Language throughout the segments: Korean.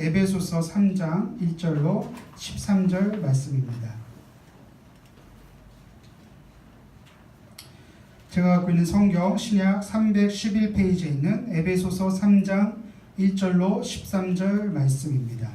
에베소서 3장 1절로 13절 말씀입니다. 제가 갖고 있는 성경 신약 311페이지에 있는 에베소서 3장 1절로 13절 말씀입니다.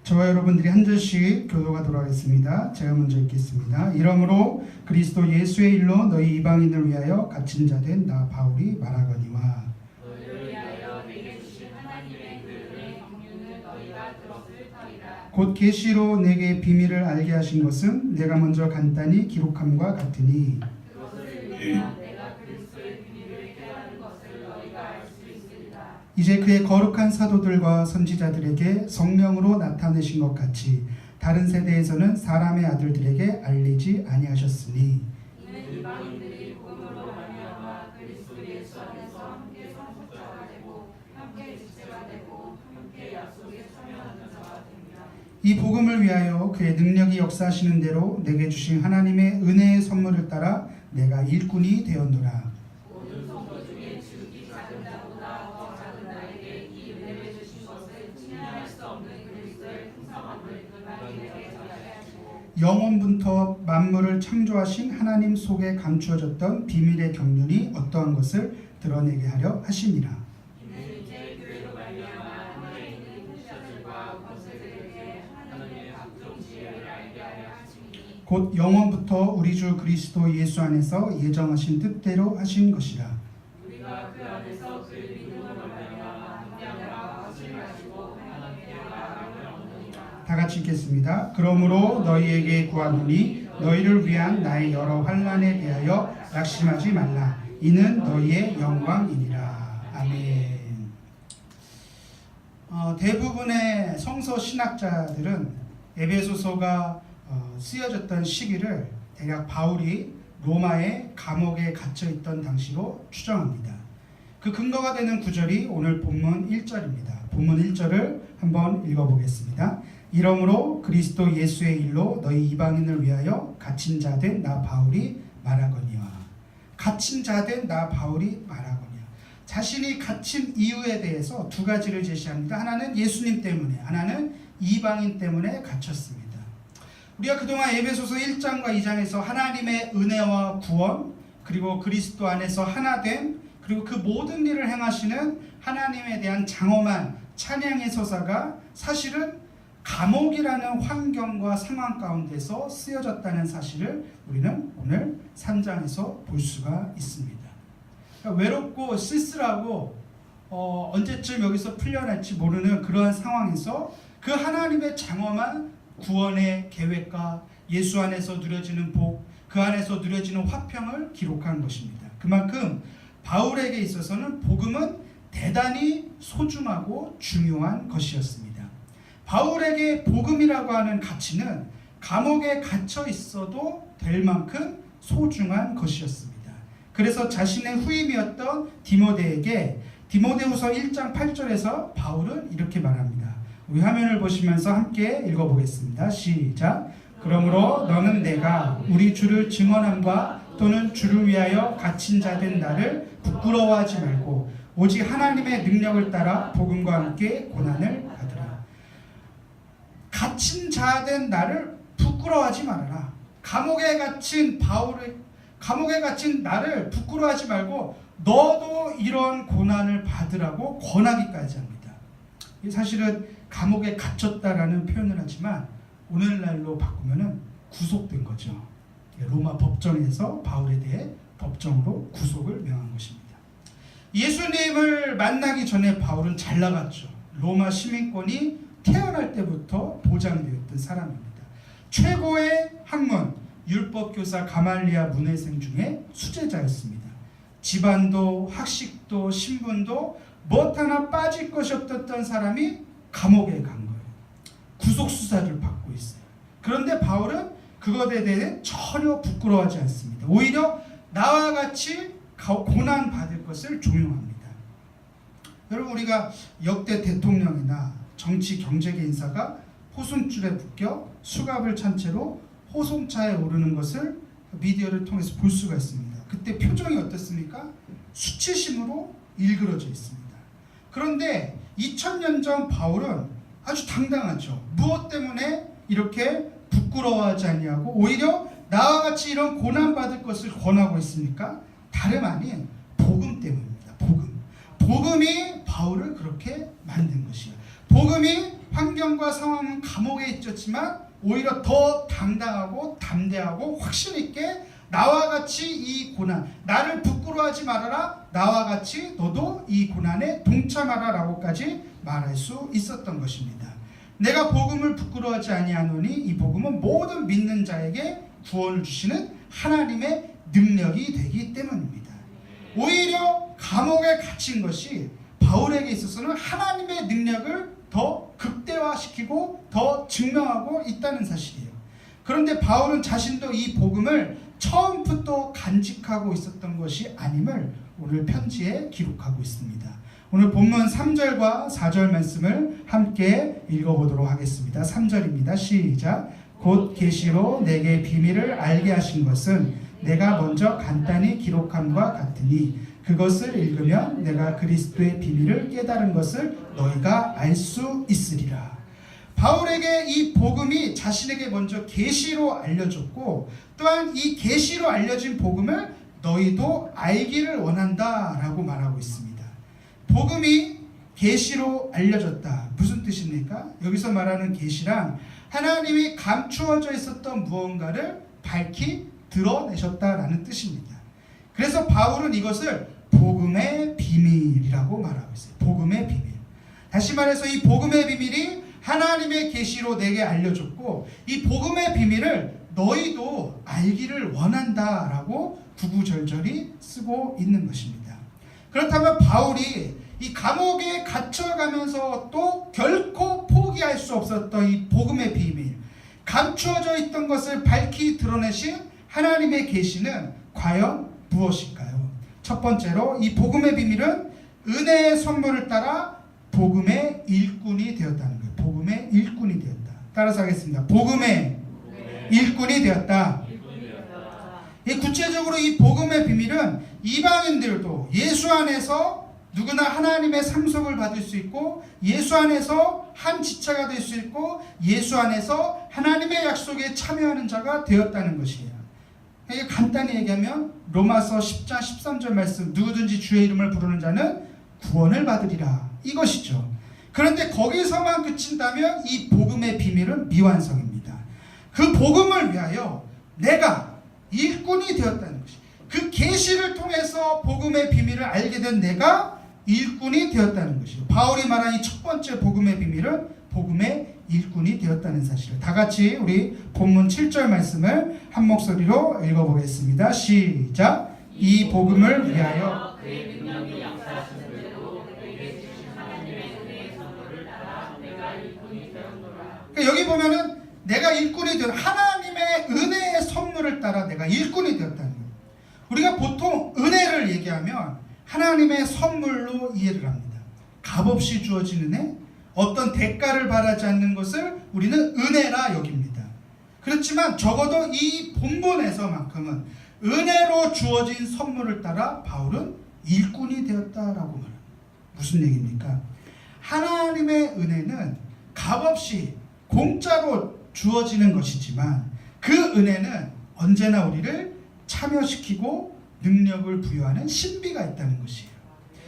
저와 여러분들이 한 절씩 교도하도록 하겠습니다. 제가 먼저 읽겠습니다. 이러므로 그리스도 예수의 일로 너희 이방인을 위하여 갇힌 자 된 나 바울이 말하거니와 너희를 위하여 내게 주신 하나님의 그 은혜의 경륜을 너희가 들었을 터이라. 곧 계시로 내게 비밀을 알게 하신 것은 내가 먼저 간단히 기록함과 같으니 그것을 위하여 내가 그리스도의 비밀을 깨닫는 것을 너희가 알 수 있으리라. 이제 그의 거룩한 사도들과 선지자들에게 성령으로 나타내신 것 같이 다른 세대에서는 사람의 아들들에게 알리지 아니하셨으니 이는 이방인들이 복음으로 말미암아 그리스도 예수 안에서 함께 성숙자가 되고 함께 지체가 되고 함께 약속에 참여하는 자가 됩니다. 이 복음을 위하여 그의 능력이 역사하시는 대로 내게 주신 하나님의 은혜의 선물을 따라 내가 일꾼이 되었노라. 모든 성도 중에 지극히 작은 자보다 더 작은 자에게 이 은혜를 주신 것을 측량할 수 없는 그리스도의 풍성함을 그에게 전하게 하시고 영원부터 만물을 창조하신 하나님 속에 감추어졌던 비밀의 경륜이 어떠한 것을 드러내게 하려 하심이라. 이는 이제 교회로 말미암아 하늘에 있는 통치자들과 권세들에게 하나님의 각종 지혜를 알게 하려 하시니 곧 영원부터 우리 주 그리스도 예수 안에서 예정하신 뜻대로 하신 것이라. 우리가 그 안에서 그를 믿음으로 말미암아 함께함과 것을 가지고 하나님께 나아감을 얻느니라. 다 같이 읽겠습니다. 그러므로 너희에게 구하노니 너희를 위한 나의 여러 환난에 대하여 낙심하지 말라. 이는 너희의 영광이니라. 아멘. 대부분의 성서 신학자들은 에베소서가 쓰여졌던 시기를 대략 바울이 로마의 감옥에 갇혀 있던 당시로 추정합니다. 그 근거가 되는 구절이 오늘 본문 1절입니다. 본문 1절을 한번 읽어보겠습니다. 이러므로 그리스도 예수의 일로 너희 이방인을 위하여 갇힌 자 된 나 바울이 말하거니와. 갇힌 자 된 나 바울이 말하거니와. 자신이 갇힌 이유에 대해서 두 가지를 제시합니다. 하나는 예수님 때문에, 하나는 이방인 때문에 갇혔습니다. 우리가 그동안 에베소서 1장과 2장에서 하나님의 은혜와 구원, 그리고 그리스도 안에서 하나됨, 그리고 그 모든 일을 행하시는 하나님에 대한 장엄한 찬양의 서사가 사실은 감옥이라는 환경과 상황 가운데서 쓰여졌다는 사실을 우리는 오늘 3장에서 볼 수가 있습니다. 그러니까 외롭고 쓸쓸하고 언제쯤 여기서 풀려날지 모르는 그러한 상황에서 그 하나님의 장엄한 구원의 계획과 예수 안에서 누려지는 복, 그 안에서 누려지는 화평을 기록한 것입니다. 그만큼 바울에게 있어서는 복음은 대단히 소중하고 중요한 것이었습니다. 바울에게 복음이라고 하는 가치는 감옥에 갇혀 있어도 될 만큼 소중한 것이었습니다. 그래서 자신의 후임이었던 디모데에게 디모데후서 1장 8절에서 바울은 이렇게 말합니다. 우리 화면을 보시면서 함께 읽어보겠습니다. 시작. 그러므로 너는 내가 우리 주를 증언함과 또는 주를 위하여 갇힌 자 된 나를 부끄러워하지 말고 오직 하나님의 능력을 따라 복음과 함께 고난을 받으라. 갇힌 자 된 나를 부끄러워하지 말아라. 감옥에 갇힌 나를 부끄러워하지 말고 너도 이런 고난을 받으라고 권하기까지 합니다. 사실은 감옥에 갇혔다라는 표현을 하지만 오늘날로 바꾸면은 구속된 거죠. 로마 법정에서 바울에 대해 법정으로 구속을 명한 것입니다. 예수님을 만나기 전에 바울은 잘 나갔죠. 로마 시민권이 태어날 때부터 보장되었던 사람입니다. 최고의 학문, 율법교사 가말리아 문해생 중에 수제자였습니다. 집안도 학식도 신분도 무엇 하나 빠질 것이 없었던 사람이 감옥에 간 거예요. 구속수사를 받고 있어요. 그런데 바울은 그것에 대해 전혀 부끄러워하지 않습니다. 오히려 나와 같이 고난받을 것을 종용합니다. 여러분, 우리가 역대 대통령이나 정치 경제계 인사가 호송줄에 묶여 수갑을 찬 채로 호송차에 오르는 것을 미디어를 통해서 볼 수가 있습니다. 그 그때 표정이 어떻습니까? 수치심으로 일그러져 있습니다. 그런데 2000년 전 바울은 아주 당당하죠. 무엇 때문에 이렇게 부끄러워하지 아니하고 오히려 나와 같이 이런 고난받을 것을 권하고 있습니까? 다름 아닌 복음 때문입니다. 복음이 바울을 그렇게 만든 것이에요. 복음이 환경과 상황은 감옥에 있었지만 오히려 더 당당하고 담대하고 확신 있게 나와 같이 이 고난, 나를 부끄러워하지 말아라, 나와 같이 너도 이 고난에 동참하라 라고까지 말할 수 있었던 것입니다. 내가 복음을 부끄러워하지 아니하노니 이 복음은 모든 믿는 자에게 구원을 주시는 하나님의 능력이 되기 때문입니다. 오히려 감옥에 갇힌 것이 바울에게 있어서는 하나님의 능력을 더 극대화시키고 더 증명하고 있다는 사실이에요. 그런데 바울은 자신도 이 복음을 처음부터 간직하고 있었던 것이 아님을 오늘 편지에 기록하고 있습니다. 오늘 본문 3절과 4절 말씀을 함께 읽어보도록 하겠습니다. 3절입니다. 시작. 곧 계시로 내게 비밀을 알게 하신 것은 내가 먼저 간단히 기록함과 같으니 그것을 읽으면 내가 그리스도의 비밀을 깨달은 것을 너희가 알 수 있으리라. 바울에게 이 복음이 자신에게 먼저 계시로 알려졌고 또한 이 계시로 알려진 복음을 너희도 알기를 원한다라고 말하고 있습니다. 복음이 계시로 알려졌다. 무슨 뜻입니까? 여기서 말하는 계시란 하나님이 감추어져 있었던 무언가를 밝히 드러내셨다라는 뜻입니다. 그래서 바울은 이것을 복음의 비밀이라고 말하고 있어요. 복음의 비밀. 다시 말해서 이 복음의 비밀이 하나님의 계시로 내게 알려줬고 이 복음의 비밀을 너희도 알기를 원한다라고 구구절절히 쓰고 있는 것입니다. 그렇다면 바울이 이 감옥에 갇혀가면서 또 결코 포기할 수 없었던 이 복음의 비밀, 감추어져 있던 것을 밝히 드러내신 하나님의 계시는 과연 무엇일까요? 첫 번째로 이 복음의 비밀은 은혜의 선물을 따라 복음의 일꾼이 되었다는 거예요. 복음의 일꾼이 되었다. 따라서 하겠습니다. 복음의 일꾼이 되었다. 구체적으로 이 복음의 비밀은 이방인들도 예수 안에서 누구나 하나님의 상속을 받을 수 있고 예수 안에서 한 지체가 될 수 있고 예수 안에서 하나님의 약속에 참여하는 자가 되었다는 것이에요. 이게 간단히 얘기하면 로마서 10장 13절 말씀 누구든지 주의 이름을 부르는 자는 구원을 받으리라 이것이죠. 그런데 거기서만 그친다면 이 복음의 비밀은 미완성입니다. 그 복음을 위하여 내가 일꾼이 되었다는 것이 그 계시를 통해서 복음의 비밀을 알게 된 내가 일꾼이 되었다는 것이죠. 바울이 말한 이 첫 번째 복음의 비밀은 복음의 일꾼이 되었다는 사실을 다 같이 우리 본문 7절 말씀을 한 목소리로 읽어보겠습니다. 시작. 이 복음을 위하여 그의 능력이 역사하신 대로 내게 주신 하나님의 은혜의 선물을 따라 내가 일꾼이 되었노라. 그러니까 여기 보면은 내가 일꾼이 되었 하나님의 은혜의 선물을 따라 내가 일꾼이 되었다는 거예요. 우리가 보통 은혜를 얘기하면 하나님의 선물로 이해를 합니다. 값없이 주어진 은혜, 어떤 대가를 바라지 않는 것을 우리는 은혜라 여깁니다. 그렇지만 적어도 이 본문에서만큼은 은혜로 주어진 선물을 따라 바울은 일꾼이 되었다라고 말합니다. 무슨 얘기입니까? 하나님의 은혜는 값없이 공짜로 주어지는 것이지만 그 은혜는 언제나 우리를 참여시키고 능력을 부여하는 신비가 있다는 것이에요.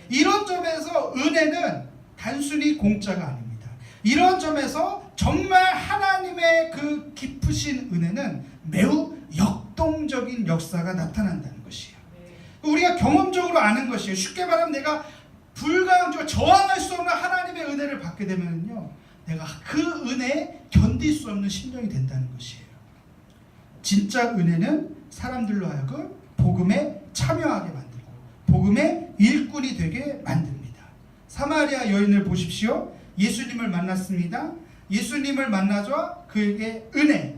이런 점에서 은혜는 단순히 공짜가 아닙니다. 이런 점에서 정말 하나님의 그 깊으신 은혜는 매우 역동적인 역사가 나타난다는 것이에요. 우리가 경험적으로 아는 것이에요. 쉽게 말하면 내가 불가항적으로 저항할 수 없는 하나님의 은혜를 받게 되면요, 내가 그 은혜에 견딜 수 없는 심령이 된다는 것이에요. 진짜 은혜는 사람들로 하여금 복음에 참여하게 만들고 복음의 일꾼이 되게 만듭니다. 사마리아 여인을 보십시오. 예수님을 만났습니다. 예수님을 만나서 그에게 은혜,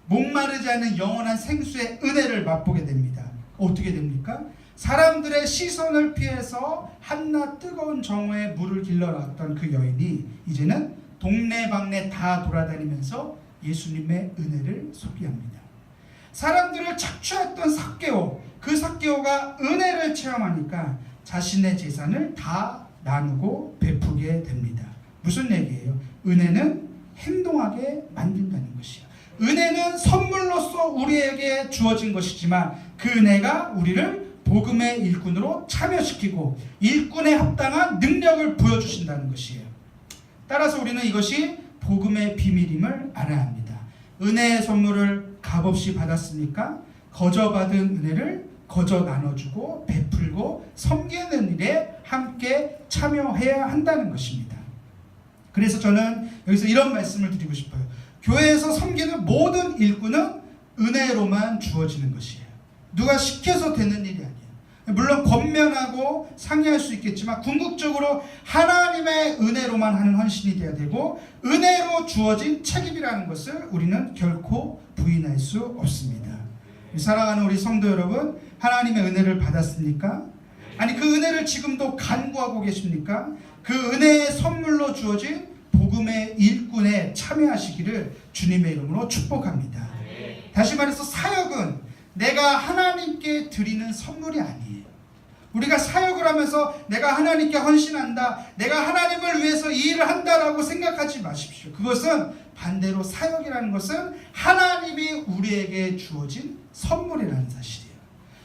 목마르지 않은 영원한 생수의 은혜를 맛보게 됩니다. 어떻게 됩니까? 사람들의 시선을 피해서 한낮 뜨거운 정오에 물을 길러놨던 그 여인이 이제는 동네방네 다 돌아다니면서 예수님의 은혜를 소비합니다. 사람들을 착취했던 삭개오, 그 삭개오가 은혜를 체험하니까 자신의 재산을 다 나누고 베푸게 됩니다. 무슨 얘기예요? 은혜는 행동하게 만든다는 것이에요. 은혜는 선물로서 우리에게 주어진 것이지만 그 은혜가 우리를 복음의 일꾼으로 참여시키고 일꾼에 합당한 능력을 보여주신다는 것이에요. 따라서 우리는 이것이 복음의 비밀임을 알아야 합니다. 은혜의 선물을 값없이 받았으니까 거저 받은 은혜를 거저 나눠주고 베풀고 섬기는 일에 함께 참여해야 한다는 것입니다. 그래서 저는 여기서 이런 말씀을 드리고 싶어요. 교회에서 섬기는 모든 일꾼은 은혜로만 주어지는 것이에요. 누가 시켜서 되는 일이 아니에요. 물론 권면하고 상의할 수 있겠지만 궁극적으로 하나님의 은혜로만 하는 헌신이 되어야 되고 은혜로 주어진 책임이라는 것을 우리는 결코 부인할 수 없습니다. 사랑하는 우리 성도 여러분, 하나님의 은혜를 받았습니까? 아니 그 은혜를 지금도 간구하고 계십니까? 그 은혜의 선물로 주어진 복음의 일꾼에 참여하시기를 주님의 이름으로 축복합니다. 다시 말해서 사역은 내가 하나님께 드리는 선물이 아니에요. 우리가 사역을 하면서 내가 하나님께 헌신한다, 내가 하나님을 위해서 이 일을 한다라고 생각하지 마십시오. 그것은 반대로 사역이라는 것은 하나님이 우리에게 주어진 선물이라는 사실이에요.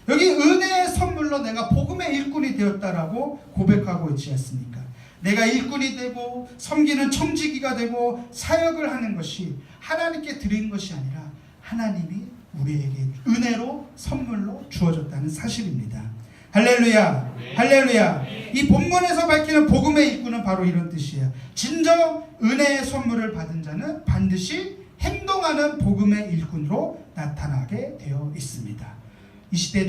여기 은혜의 선물로 내가 복음의 일꾼이 되었다라고 고백하고 있지 않습니까? 내가 일꾼이 되고 섬기는 청지기가 되고 사역을 하는 것이 하나님께 드린 것이 아니라 하나님이 우리에게 은혜로 선물로 주어졌다는 사실입니다. 할렐루야, 할렐루야. 이 본문에서 밝히는 복음의 일꾼은 바로 이런 뜻이에요. 진정 은혜의 선물을 받은 자는 반드시 행동하는 복음의 일꾼으로 나타나게 되어 있습니다. 이 시대에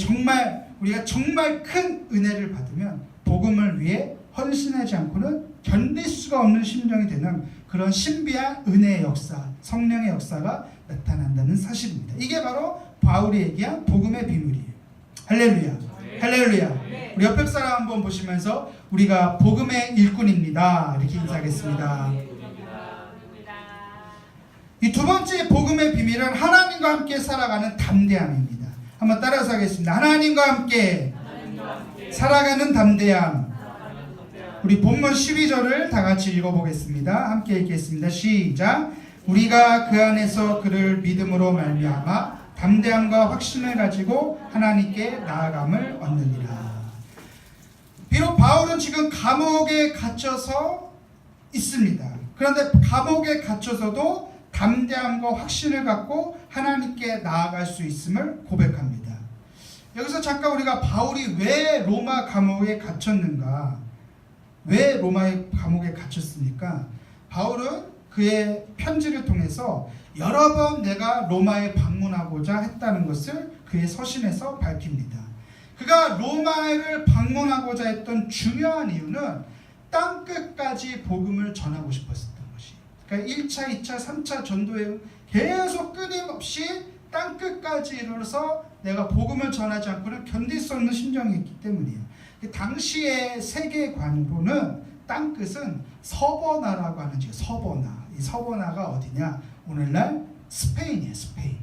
우리가 정말 큰 은혜를 받으면 복음을 위해 헌신하지 않고는 견딜 수가 없는 심정이 되는 그런 신비한 은혜의 역사, 성령의 역사가 나타난다는 사실입니다. 이게 바로 바울이 얘기한 복음의 비밀이에요. 할렐루야, 할렐루야. 우리 옆에 사람 한번 보시면서 우리가 복음의 일꾼입니다 이렇게 인사하겠습니다. 이 두 번째 복음의 비밀은 하나님과 함께 살아가는 담대함입니다. 한번 따라서 하겠습니다. 하나님과 함께 살아가는 담대함. 우리 본문 12절을 다 같이 읽어보겠습니다. 함께 읽겠습니다. 시작. 우리가 그 안에서 그를 믿음으로 말미암아 담대함과 확신을 가지고 하나님께 나아감을 얻느니라. 비록 바울은 지금 감옥에 갇혀서 있습니다. 그런데 감옥에 갇혀서도 담대함과 확신을 갖고 하나님께 나아갈 수 있음을 고백합니다. 여기서 잠깐 우리가 바울이 왜 로마 감옥에 갇혔는가, 왜 로마의 감옥에 갇혔습니까? 바울은 그의 편지를 통해서 여러 번 내가 로마에 방문하고자 했다는 것을 그의 서신에서 밝힙니다. 그가 로마를 방문하고자 했던 중요한 이유는 땅끝까지 복음을 전하고 싶었었던 것이에요. 그러니까 1차, 2차, 3차 전도에 계속 끊임없이 땅끝까지 이르러서 내가 복음을 전하지 않고는 견딜 수 없는 심정이 있기 때문이에요. 당시의 세계관으로는 땅끝은 서버나라고 하는 지역, 서버나. 이 서버나가 어디냐? 오늘날 스페인이에요, 스페인.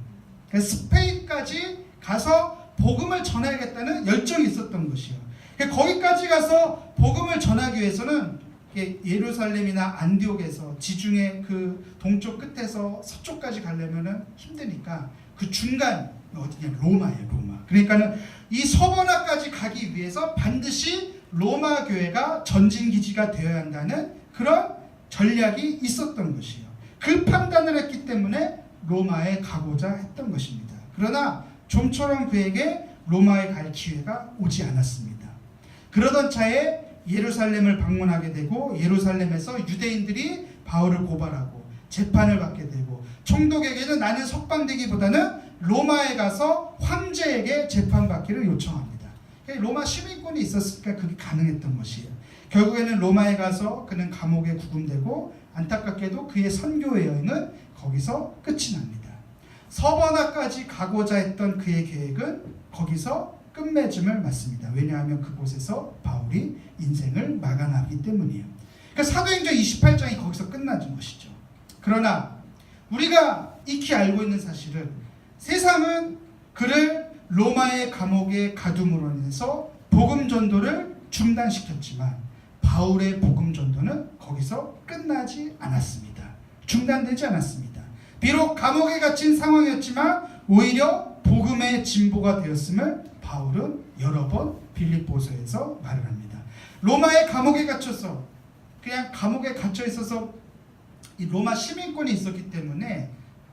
그러니까 스페인까지 가서 복음을 전해야겠다는 열정이 있었던 것이에요. 그러니까 거기까지 가서 복음을 전하기 위해서는 예루살렘이나 안디옥에서 지중해 그 동쪽 끝에서 서쪽까지 가려면은 힘드니까 그 중간 어디냐? 로마예요, 로마. 그러니까는 이 서버나까지 가기 위해서 반드시 로마 교회가 전진 기지가 되어야 한다는 그런 전략이 있었던 것이에요. 그 판단을 했기 때문에 로마에 가고자 했던 것입니다. 그러나 좀처럼 그에게 로마에 갈 기회가 오지 않았습니다. 그러던 차에 예루살렘을 방문하게 되고 예루살렘에서 유대인들이 바울을 고발하고 재판을 받게 되고 총독에게는 나는 석방되기보다는 로마에 가서 황제에게 재판받기를 요청합니다. 로마 시민권이 있었으니까 그게 가능했던 것이에요. 결국에는 로마에 가서 그는 감옥에 구금되고 안타깝게도 그의 선교의 여행은 거기서 끝이 납니다. 서버나까지 가고자 했던 그의 계획은 거기서 끝맺음을 맞습니다. 왜냐하면 그곳에서 바울이 인생을 마감하기 때문이에요. 그러니까 사도행전 28장이 거기서 끝나는 것이죠. 그러나 우리가 익히 알고 있는 사실은 세상은 그를 로마의 감옥에 가둠으로 인해서 복음 전도를 중단시켰지만 바울의 복음 전도는 거기서 끝나지 않았습니다. 중단되지 않았습니다. 비록 감옥에 갇힌 상황이었지만 오히려 복음의 진보가 되었음을 바울은 여러 번 빌립보서에서 말을 합니다. 로마의 감옥에 갇혀서 그냥 감옥에 갇혀 있어서 이 로마 시민권이 있었기 때문에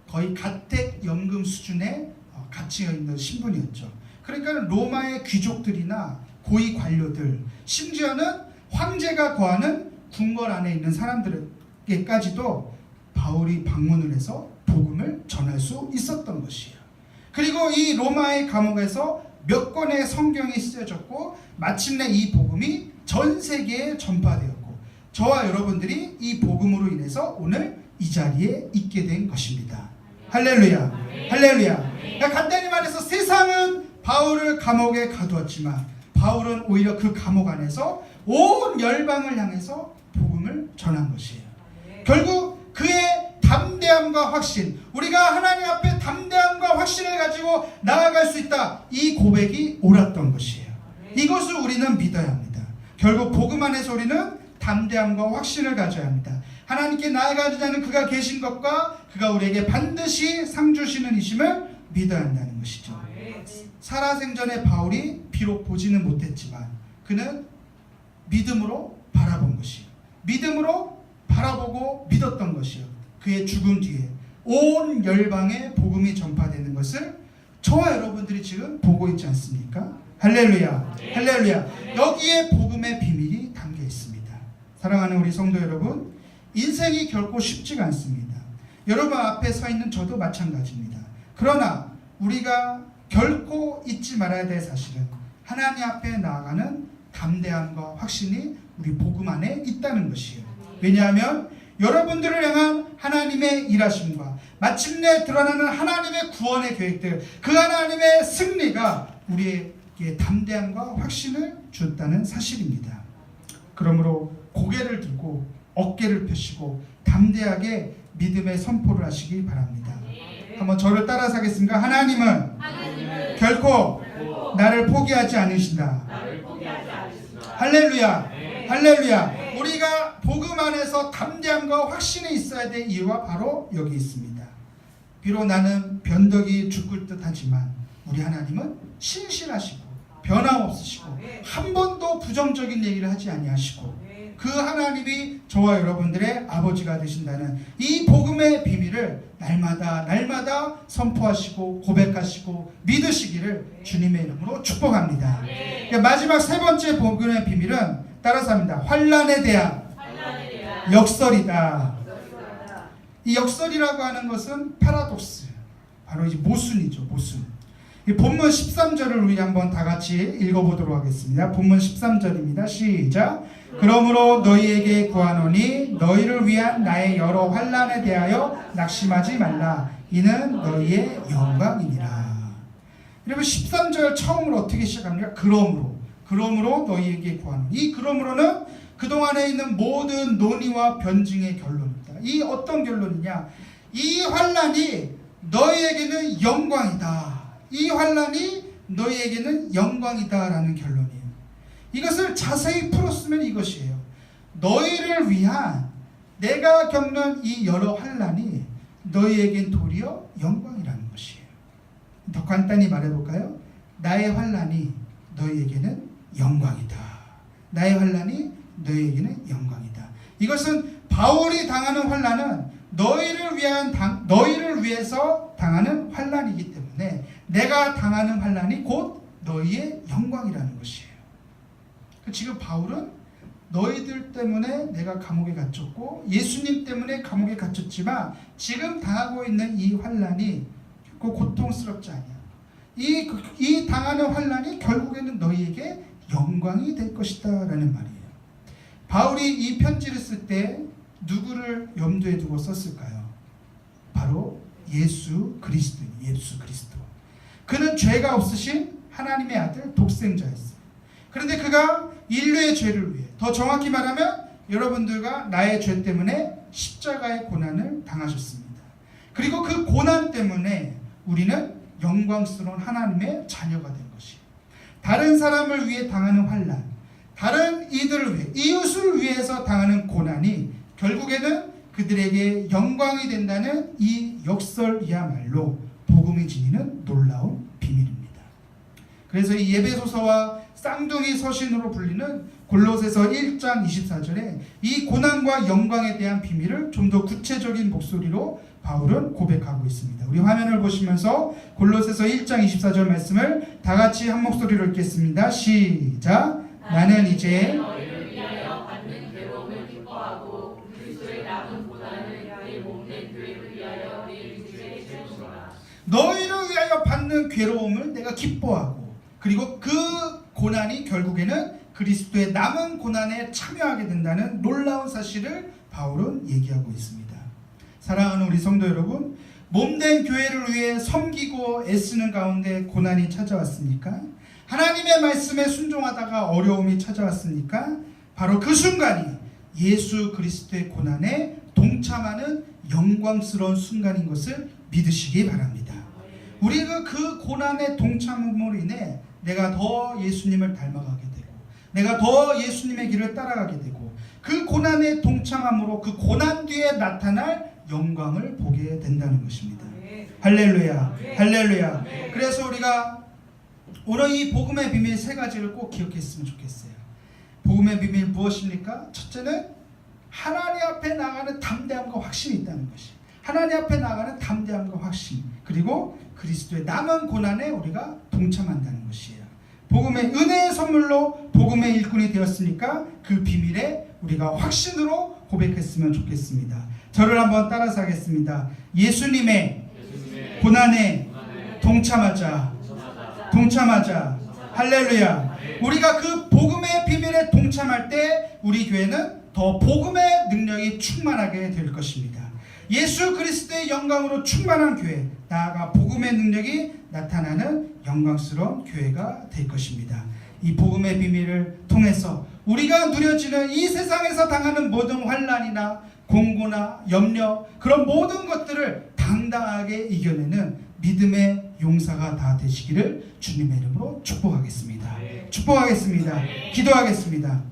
거의 가택연금 수준의 가치가 있는 신분이었죠. 그러니까 로마의 귀족들이나 고위 관료들, 심지어는 황제가 거하는 궁궐 안에 있는 사람들에게까지도 바울이 방문을 해서 복음을 전할 수 있었던 것이에요. 그리고 이 로마의 감옥에서 몇 권의 성경이 쓰여졌고 마침내 이 복음이 전 세계에 전파되었고 저와 여러분들이 이 복음으로 인해서 오늘 이 자리에 있게 된 것입니다. 할렐루야. 할렐루야. 그러니까 간단히 말해서 세상은 바울을 감옥에 가두었지만 바울은 오히려 그 감옥 안에서 온 열방을 향해서 복음을 전한 것이에요. 결국 그의 담대함과 확신, 우리가 하나님 앞에 담대함과 확신을 가지고 나아갈 수 있다, 이 고백이 옳았던 것이에요. 이것을 우리는 믿어야 합니다. 결국 복음 안에서 우리는 담대함과 확신을 가져야 합니다. 하나님께 나아가자는 그가 계신 것과 그가 우리에게 반드시 상 주시는 이심을 믿어야 한다는 것이죠. 살아생전에 바울이 비록 보지는 못했지만 그는 믿음으로 바라본 것이에요. 믿음으로 바라보고 믿었던 것이에요. 그의 죽음 뒤에 온 열방에 복음이 전파되는 것을 저와 여러분들이 지금 보고 있지 않습니까? 할렐루야. 할렐루야. 여기에 복음의 비밀이 담겨 있습니다. 사랑하는 우리 성도 여러분, 인생이 결코 쉽지가 않습니다. 여러분 앞에 서 있는 저도 마찬가지입니다. 그러나 우리가 결코 잊지 말아야 될 사실은 하나님 앞에 나아가는 담대함과 확신이 우리 복음 안에 있다는 것이에요. 왜냐하면 여러분들을 향한 하나님의 일하심과 마침내 드러나는 하나님의 구원의 계획들, 그 하나님의 승리가 우리에게 담대함과 확신을 주었다는 사실입니다. 그러므로 고개를 들고 어깨를 펴시고 담대하게 믿음의 선포를 하시기 바랍니다. 한번 저를 따라서 하겠습니다. 하나님은 결코 나를 포기하지 않으신다. 할렐루야. 할렐루야. 우리가 복음 안에서 담대함과 확신이 있어야 될 이유가 바로 여기 있습니다. 비록 나는 변덕이 죽을 듯 하지만 우리 하나님은 신실하시고 변함없으시고 한 번도 부정적인 얘기를 하지 아니하시고 그 하나님이 저와 여러분들의 아버지가 되신다는 이 복음의 비밀을 날마다 선포하시고 고백하시고 믿으시기를 주님의 이름으로 축복합니다. 마지막 세 번째 복음의 비밀은 따라서 합니다. 환난에 대한 역설이다. 이 역설이라고 하는 것은 파라독스, 바로 이제 모순이죠. 모순. 이 본문 13절을 우리 한번 다 같이 읽어보도록 하겠습니다. 본문 13절입니다. 시작. 그러므로 너희에게 구하노니 너희를 위한 나의 여러 환난에 대하여 낙심하지 말라. 이는 너희의 영광이니라. 여러분 13절 처음으로 어떻게 시작합니까? 그러므로 너희에게 구하노니. 이 그러므로는 그동안에 있는 모든 논의와 변증의 결론입니다. 이 어떤 결론이냐? 이 환난이 너희에게는 영광이다. 이 환난이 너희에게는 영광이다라는 결론이에요. 이것을 자세히 풀었으면 이것이에요. 너희를 위한 내가 겪는 이 여러 환난이 너희에겐 도리어 영광이라는 것이에요. 더 간단히 말해볼까요? 나의 환난이 너희에게는 영광이다. 나의 환난이 너희에게는 영광이다. 이것은 바울이 당하는 환난은 너희를 위해서 당하는 환난이기 때문에 내가 당하는 환난이 곧 너희의 영광이라는 것이에요. 지금 바울은 너희들 때문에 내가 감옥에 갇혔고 예수님 때문에 감옥에 갇혔지만 지금 당하고 있는 이 환난이 결코 고통스럽지 않냐. 이 당하는 환난이 결국에는 너희에게 영광이 될 것이다 라는 말이에요. 바울이 이 편지를 쓸 때 누구를 염두에 두고 썼을까요? 바로 예수 그리스도. 그는 죄가 없으신 하나님의 아들 독생자였어요. 그런데 그가 인류의 죄를 위해, 더 정확히 말하면 여러분들과 나의 죄 때문에 십자가의 고난을 당하셨습니다. 그리고 그 고난 때문에 우리는 영광스러운 하나님의 자녀가 된 것이. 다른 사람을 위해 당하는 환난, 다른 이들을 위해, 이웃을 위해서 당하는 고난이 결국에는 그들에게 영광이 된다는 이 역설이야말로 복음이 지니는 놀라운 비밀입니다. 그래서 이 에베소서와 쌍둥이 서신으로 불리는 골로새서 1장 24절에 이 고난과 영광에 대한 비밀을 좀 더 구체적인 목소리로 바울은 고백하고 있습니다. 우리 화면을 보시면서 골로새서 1장 24절 말씀을 다 같이 한 목소리로 읽겠습니다. 시작. 나는 이제 너희를 위하여 받는 괴로움을 기뻐하고 그리스도의 남은 고난을 내 몸된 교회를 위하여 내 육체에 채우노라. 너희를 위하여 받는 괴로움을 내가 기뻐하고, 그리고 그 고난이 결국에는 그리스도의 남은 고난에 참여하게 된다는 놀라운 사실을 바울은 얘기하고 있습니다. 사랑하는 우리 성도 여러분, 몸된 교회를 위해 섬기고 애쓰는 가운데 고난이 찾아왔습니까? 하나님의 말씀에 순종하다가 어려움이 찾아왔습니까? 바로 그 순간이 예수 그리스도의 고난에 동참하는 영광스러운 순간인 것을 믿으시기 바랍니다. 우리가 그 고난의 동참함으로 인해 내가 더 예수님을 닮아가게 되고, 내가 더 예수님의 길을 따라가게 되고, 그 고난의 동참함으로 그 고난 뒤에 나타날 영광을 보게 된다는 것입니다. 할렐루야, 할렐루야. 그래서 우리가 오늘 이 복음의 비밀 세 가지를 꼭 기억했으면 좋겠어요. 복음의 비밀 무엇입니까? 첫째는 하나님 앞에 나가는 담대함과 확신이 있다는 것이. 하나님 앞에 나가는 담대함과 확신, 그리고 그리스도의 남은 고난에 우리가 동참한다는 것이에요. 복음의 은혜의 선물로 복음의 일꾼이 되었으니까 그 비밀에 우리가 확신으로 고백했으면 좋겠습니다. 저를 한번 따라서 하겠습니다. 예수님의 고난에 동참하자. 동참하자. 할렐루야. 우리가 그 복음의 비밀에 동참할 때 우리 교회는 더 복음의 능력이 충만하게 될 것입니다. 예수 그리스도의 영광으로 충만한 교회, 나아가 복음의 능력이 나타나는 영광스러운 교회가 될 것입니다. 이 복음의 비밀을 통해서 우리가 누려지는 이 세상에서 당하는 모든 환난이나 공고나 염려, 그런 모든 것들을 당당하게 이겨내는 믿음의 용사가 다 되시기를 주님의 이름으로 축복하겠습니다. 축복하겠습니다. 기도하겠습니다.